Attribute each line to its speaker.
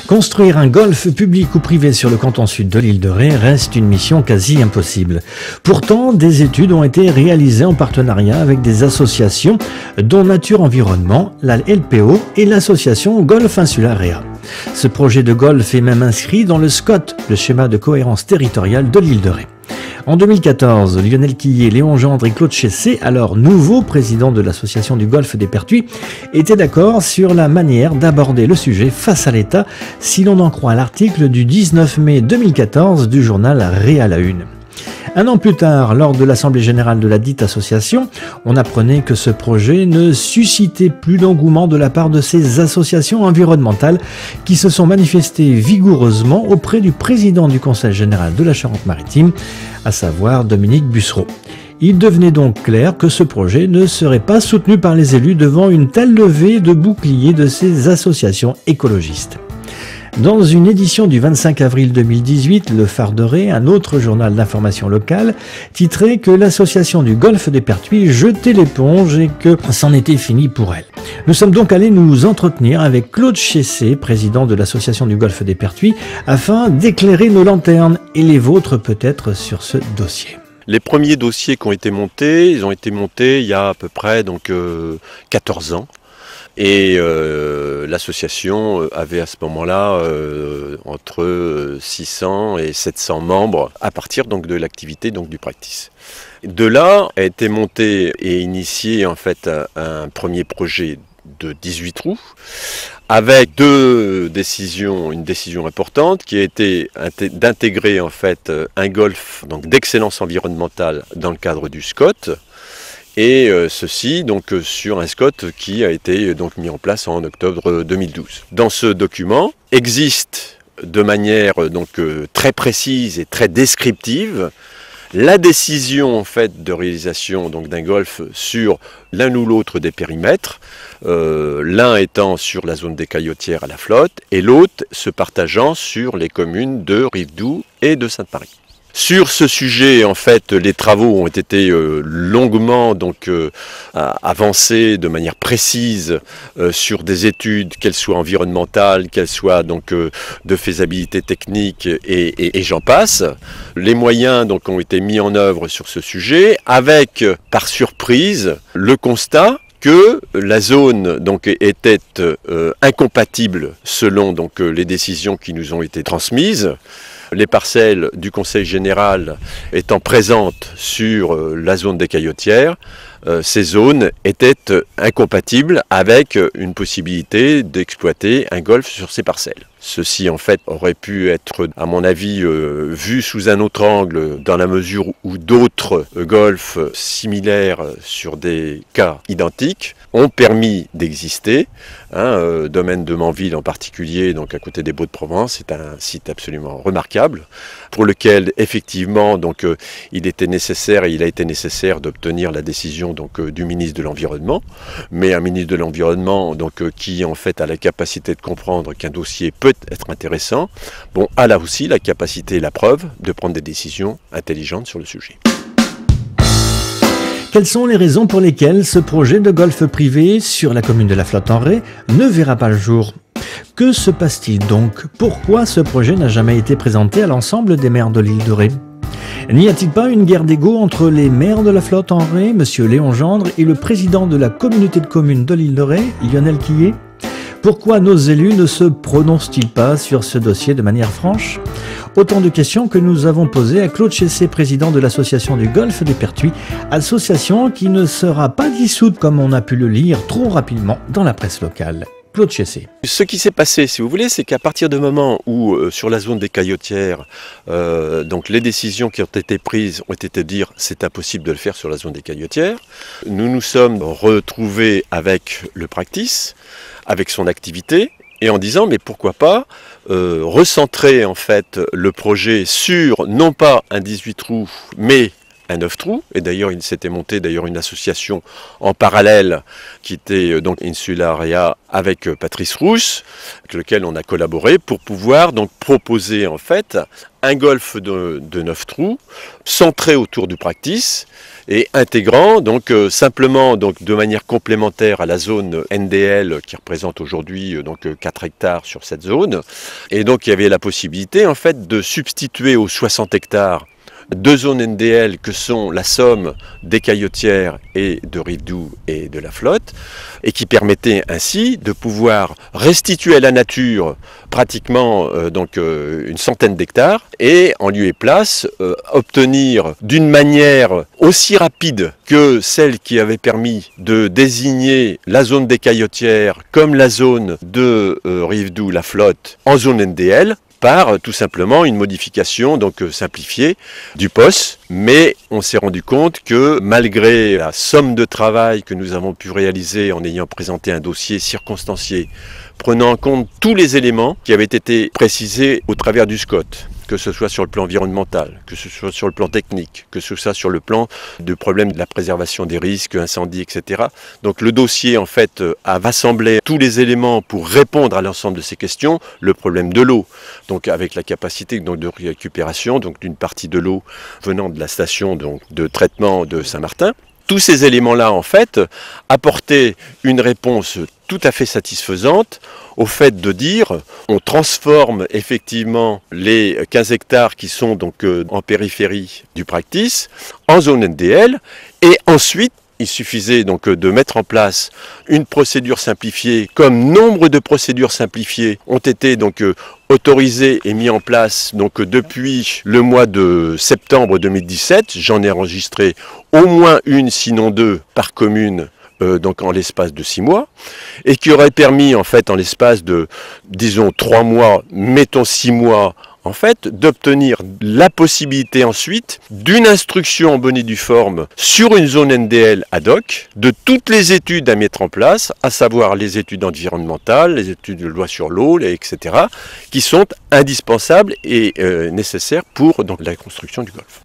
Speaker 1: Construire un golf public ou privé sur le canton sud de l'île de Ré reste une mission quasi impossible. Pourtant, des études ont été réalisées en partenariat avec des associations dont Nature Environnement, la LPO et l'association Golf Insulaire Réa. Ce projet de golf est même inscrit dans le SCOT, le schéma de cohérence territoriale de l'île de Ré. En 2014, Lionel Quillet, Léon Gendre et Claude Chessé, alors nouveau président de l'association du golfe des Pertuis, étaient d'accord sur la manière d'aborder le sujet face à l'État, si l'on en croit l'article du 19 mai 2014 du journal Ré à la Une. Un an plus tard, lors de l'Assemblée générale de la dite association, on apprenait que ce projet ne suscitait plus d'engouement de la part de ces associations environnementales qui se sont manifestées vigoureusement auprès du président du Conseil général de la Charente-Maritime, à savoir Dominique Bussereau. Il devenait donc clair que ce projet ne serait pas soutenu par les élus devant une telle levée de boucliers de ces associations écologistes. Dans une édition du 25 avril 2018, Le Phare de Ré, un autre journal d'information locale, titrait que l'association du golfe des Pertuis jetait l'éponge et que c'en était fini pour elle. Nous sommes donc allés nous entretenir avec Claude Chessé, président de l'association du golfe des Pertuis, afin d'éclairer nos lanternes et les vôtres peut-être sur ce dossier.
Speaker 2: Les premiers dossiers qui ont été montés, ils ont été montés il y a à peu près 14 ans. Et l'association avait à ce moment-là entre 600 et 700 membres à partir donc de l'activité donc du practice. De là a été monté et initié en fait un premier projet de 18 trous avec une décision importante qui a été d'intégrer en fait un golf donc d'excellence environnementale dans le cadre du SCOT. Et ceci donc sur un SCOT qui a été donc mis en place en octobre 2012. Dans ce document existe de manière donc très précise et très descriptive la décision en fait de réalisation donc d'un golf sur l'un ou l'autre des périmètres, l'un étant sur la zone des Caillotières à la Flotte et l'autre se partageant sur les communes de Rivedoux et de Sainte-Marie. Sur ce sujet, en fait, les travaux ont été longuement avancés de manière précise sur des études, qu'elles soient environnementales, qu'elles soient donc de faisabilité technique et j'en passe. Les moyens donc ont été mis en œuvre sur ce sujet, avec par surprise le constat que la zone donc était incompatible selon donc les décisions qui nous ont été transmises. Les parcelles du Conseil général étant présentes sur la zone des Caillotières, ces zones étaient incompatibles avec une possibilité d'exploiter un golf sur ces parcelles. Ceci en fait aurait pu être à mon avis vu sous un autre angle dans la mesure où d'autres golfs similaires sur des cas identiques ont permis d'exister. Domaine de Manville en particulier, donc à côté des Baux-de-Provence, c'est un site absolument remarquable pour lequel effectivement donc il était nécessaire et il a été nécessaire d'obtenir la décision donc du ministre de l'Environnement, mais un ministre de l'Environnement donc qui en fait a la capacité de comprendre qu'un dossier peut être intéressant, a là aussi la capacité et la preuve de prendre des décisions intelligentes sur le sujet.
Speaker 1: Quelles sont les raisons pour lesquelles ce projet de golf privé sur la commune de La Flotte-en-Ré ne verra pas le jour ? Que se passe-t-il donc ? Pourquoi ce projet n'a jamais été présenté à l'ensemble des maires de l'île de Ré ? N'y a-t-il pas une guerre d'ego entre les maires de La Flotte-en-Ré, M. Léon Gendre, et le président de la communauté de communes de l'île de Ré, Lionel Quillet ? Pourquoi nos élus ne se prononcent-ils pas sur ce dossier de manière franche ? Autant de questions que nous avons posées à Claude Chessé, président de l'association du golfe des Pertuis, association qui ne sera pas dissoute comme on a pu le lire trop rapidement dans la presse locale. Claude Chessé.
Speaker 2: Ce qui s'est passé, si vous voulez, c'est qu'à partir du moment où, sur la zone des Caillotières, donc les décisions qui ont été prises ont été de dire c'est impossible de le faire sur la zone des Caillotières, nous nous sommes retrouvés avec le practice, avec son activité, et en disant mais pourquoi pas recentrer en fait le projet sur non pas un 18 trous mais un 9 trous, et d'ailleurs il s'était monté une association en parallèle qui était donc Insulaire Réa avec Patrice Rousse, avec lequel on a collaboré pour pouvoir donc proposer en fait un golf de 9 trous centré autour du practice et intégrant donc simplement donc de manière complémentaire à la zone NDL qui représente aujourd'hui donc 4 hectares sur cette zone. Et donc il y avait la possibilité en fait de substituer aux 60 hectares deux zones NDL que sont la somme des caillotières et de Rive-Doux et de la Flotte, et qui permettait ainsi de pouvoir restituer à la nature pratiquement une centaine d'hectares et en lieu et place obtenir d'une manière aussi rapide que celle qui avait permis de désigner la zone des caillotières comme la zone de Rive-Doux, la Flotte en zone NDL, par tout simplement une modification donc simplifiée du POS, mais on s'est rendu compte que malgré la somme de travail que nous avons pu réaliser en ayant présenté un dossier circonstancié, prenant en compte tous les éléments qui avaient été précisés au travers du SCOT, que ce soit sur le plan environnemental, que ce soit sur le plan technique, que ce soit sur le plan du problème de la préservation des risques, incendie, etc. Donc le dossier en fait a rassemblé tous les éléments pour répondre à l'ensemble de ces questions. Le problème de l'eau, donc avec la capacité donc, de récupération donc d'une partie de l'eau venant de la station donc, de traitement de Saint-Martin. Tous ces éléments-là, en fait, apportaient une réponse tout à fait satisfaisante au fait de dire on transforme effectivement les 15 hectares qui sont donc en périphérie du practice en zone NDL et ensuite il suffisait donc de mettre en place une procédure simplifiée, comme nombre de procédures simplifiées ont été donc autorisées et mis en place donc depuis le mois de septembre 2017. J'en ai enregistré au moins une, sinon deux, par commune. Donc en l'espace de 6 mois, et qui aurait permis en fait en l'espace de, disons 3 mois, mettons 6 mois, en fait, d'obtenir la possibilité ensuite d'une instruction en bonne et due forme sur une zone NDL ad hoc, de toutes les études à mettre en place, à savoir les études environnementales, les études de loi sur l'eau, etc., qui sont indispensables et nécessaires pour donc, la construction du golfe.